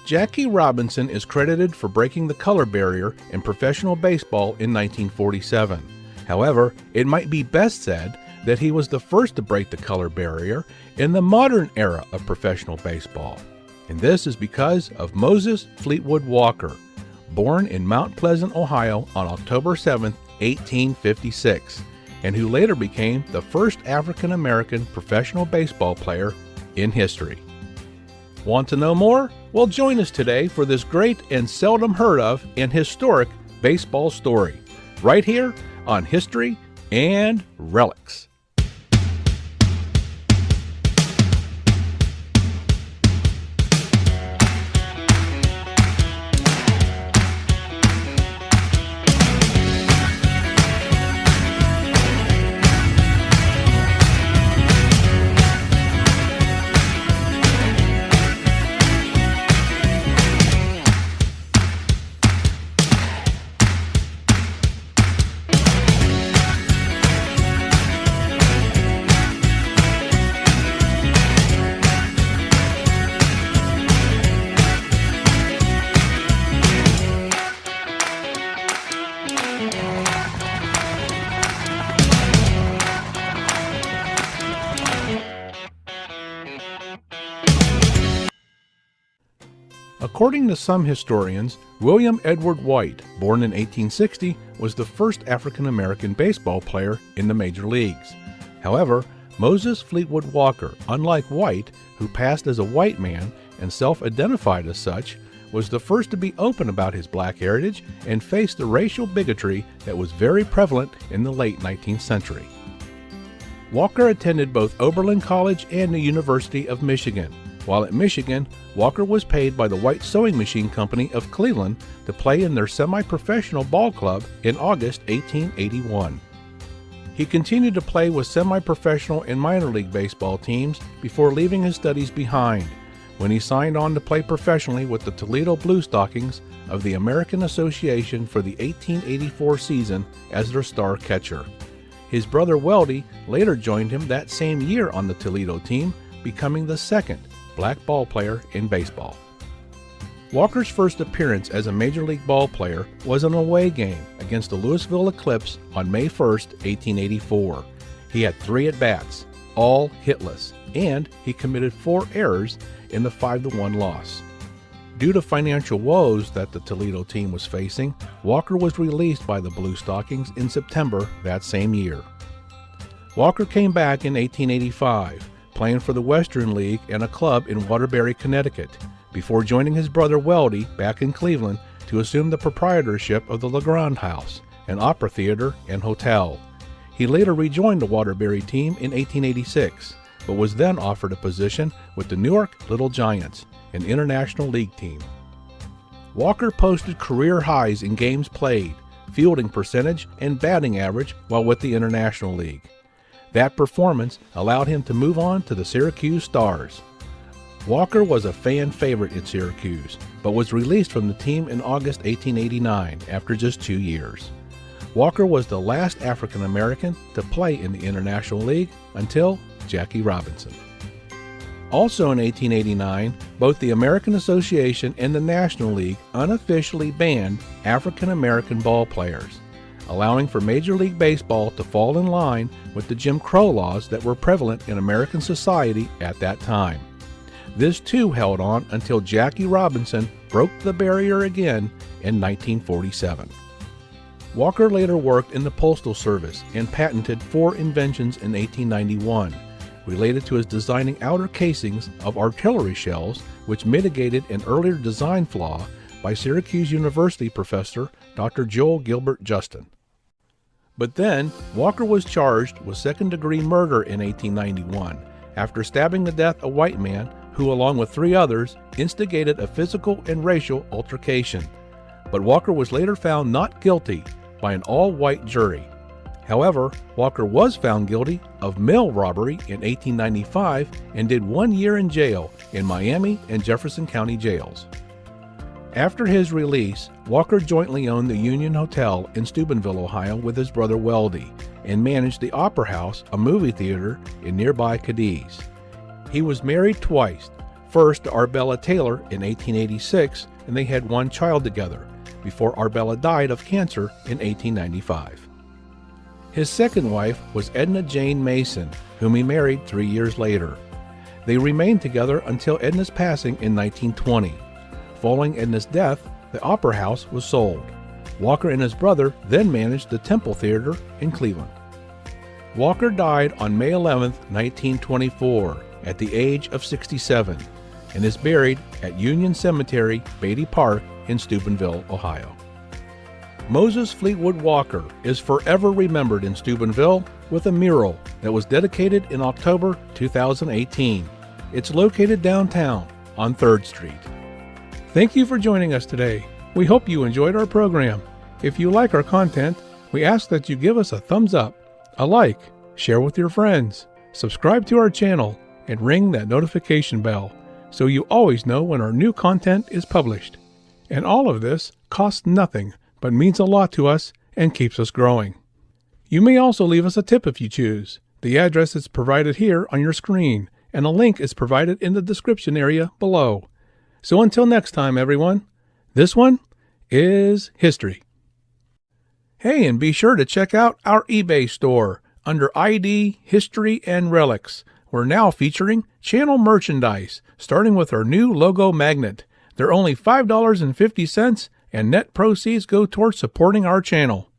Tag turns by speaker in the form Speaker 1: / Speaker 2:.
Speaker 1: Jackie Robinson is credited for breaking the color barrier in professional baseball in 1947. However, it might be best said that he was the first to break the color barrier in the modern era of professional baseball. And this is because of Moses Fleetwood Walker, born in Mount Pleasant, Ohio on October 7, 1856, and who later became the first African-American professional baseball player in history. Want to know more? Well, join us today for this great and seldom heard of and historic baseball story, right here on History and Relics. According to some historians, William Edward White, born in 1860, was the first African-American baseball player in the major leagues. However, Moses Fleetwood Walker, unlike White, who passed as a white man and self-identified as such, was the first to be open about his black heritage and face the racial bigotry that was very prevalent in the late 19th century. Walker attended both Oberlin College and the University of Michigan. While at Michigan, Walker was paid by the White Sewing Machine Company of Cleveland to play in their semi-professional ball club in August 1881. He continued to play with semi-professional and minor league baseball teams before leaving his studies behind, when he signed on to play professionally with the Toledo Blue Stockings of the American Association for the 1884 season as their star catcher. His brother Weldy later joined him that same year on the Toledo team, becoming the second black ball player in baseball. Walker's first appearance as a major league ball player was an away game against the Louisville Eclipse on May 1, 1884. He had 3 at-bats, all hitless, and he committed 4 errors in the 5-1 loss. Due to financial woes that the Toledo team was facing, Walker was released by the Blue Stockings in September that same year. Walker came back in 1885, playing for the Western League and a club in Waterbury, Connecticut, before joining his brother Weldy back in Cleveland to assume the proprietorship of the LeGrand House, an opera theater and hotel. He later rejoined the Waterbury team in 1886, but was then offered a position with the Newark Little Giants, an International League team. Walker posted career highs in games played, fielding percentage, and batting average while with the International League. That performance allowed him to move on to the Syracuse Stars. Walker was a fan favorite in Syracuse, but was released from the team in August 1889 after just 2 years. Walker was the last African American to play in the International League until Jackie Robinson. Also in 1889, both the American Association and the National League unofficially banned African American ball players, allowing for Major League Baseball to fall in line with the Jim Crow laws that were prevalent in American society at that time. This too held on until Jackie Robinson broke the barrier again in 1947. Walker later worked in the Postal Service and patented 4 inventions in 1891, related to his designing outer casings of artillery shells, which mitigated an earlier design flaw by Syracuse University professor Dr. Joel Gilbert Justin. But then, Walker was charged with second-degree murder in 1891 after stabbing to death a white man who, along with 3 others, instigated a physical and racial altercation. But Walker was later found not guilty by an all-white jury. However, Walker was found guilty of mail robbery in 1895 and did 1 year in jail in Miami and Jefferson County jails. After his release, Walker jointly owned the Union Hotel in Steubenville, Ohio with his brother Weldy, and managed the Opera House, a movie theater in nearby Cadiz. He was married twice, first to Arbella Taylor in 1886, and they had one child together, before Arbella died of cancer in 1895. His second wife was Edna Jane Mason, whom he married 3 years later. They remained together until Edna's passing in 1920. Following Edna's death, the Opera House was sold. Walker and his brother then managed the Temple Theater in Cleveland. Walker died on May 11, 1924, at the age of 67, and is buried at Union Cemetery, Beatty Park in Steubenville, Ohio. Moses Fleetwood Walker is forever remembered in Steubenville with a mural that was dedicated in October 2018. It's located downtown on 3rd Street. Thank you for joining us today. We hope you enjoyed our program. If you like our content, we ask that you give us a thumbs up, a like, share with your friends, subscribe to our channel, and ring that notification bell so you always know when our new content is published. And all of this costs nothing, but means a lot to us and keeps us growing. You may also leave us a tip if you choose. The address is provided here on your screen, and a link is provided in the description area below. So until next time, everyone, this one is history. Hey, and be sure to check out our eBay store under ID, History, and Relics. We're now featuring channel merchandise, starting with our new logo magnet. They're only $5.50, and net proceeds go towards supporting our channel.